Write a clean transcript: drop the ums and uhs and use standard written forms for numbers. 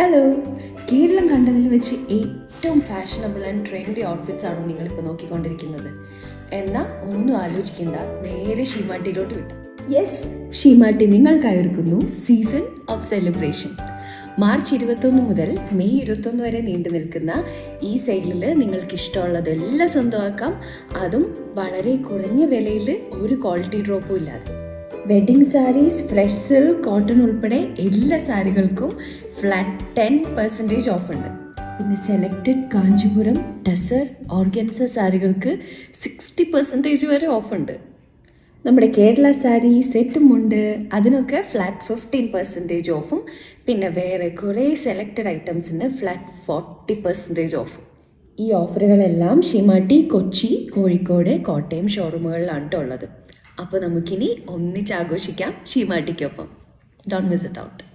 Hello, Keralam കണ്ടതിൽ വെച്ച് ഏറ്റവും ഫാഷനബിൾ ആൻഡ് ട്രെൻഡി ഔട്ട്ഫിറ്റ്സ് ആണോ നിങ്ങളിപ്പോൾ നോക്കിക്കൊണ്ടിരിക്കുന്നത്? എന്നാൽ ഒന്നും ആലോചിക്കേണ്ട, നേരെ ഷീമാട്ടിയിലോട്ട് വിട്ടു. യെസ്, ഷീമാട്ടി നിങ്ങൾക്കായി ഒരുക്കുന്നു സീസൺ ഓഫ് സെലിബ്രേഷൻ. മാർച്ച് 21 മുതൽ മെയ് 21 വരെ നീണ്ടു നിൽക്കുന്ന ഈ സെയിലിൽ നിങ്ങൾക്ക് ഇഷ്ടമുള്ളതെല്ലാം സ്വന്തമാക്കാം. അതും വളരെ കുറഞ്ഞ വിലയിൽ, ഒരു ക്വാളിറ്റി ഡ്രോപ്പും ഇല്ലാതെ. Wedding sarees, fresh silk, cotton ഉൾപ്പെടെ എല്ലാ സാരികൾക്കും ഫ്ലാറ്റ് 10% ഓഫ് ഉണ്ട്. പിന്നെ സെലക്റ്റഡ് കാഞ്ചീപുരം, ടസർ, ഓർഗൻസ സാരികൾക്ക് 60% വരെ ഓഫ് ഉണ്ട്. നമ്മുടെ കേരള സാരി സെറ്റും ഉണ്ട്, അതിനൊക്കെ ഫ്ലാറ്റ് 15% ഓഫും. പിന്നെ വേറെ കുറേ സെലക്റ്റഡ് ഐറ്റംസിന് ഫ്ലാറ്റ് 40% ഓഫും. ഈ ഓഫറുകളെല്ലാം ഷീമാട്ടി, കൊച്ചി, കോഴിക്കോട്, കോട്ടയം ഷോറൂമുകളിലാണ് ഉള്ളത്. അപ്പോൾ നമുക്കിനി ഒന്നിച്ചാഘോഷിക്കാം ഷീമാട്ടിക്കൊപ്പം. Don't miss it out.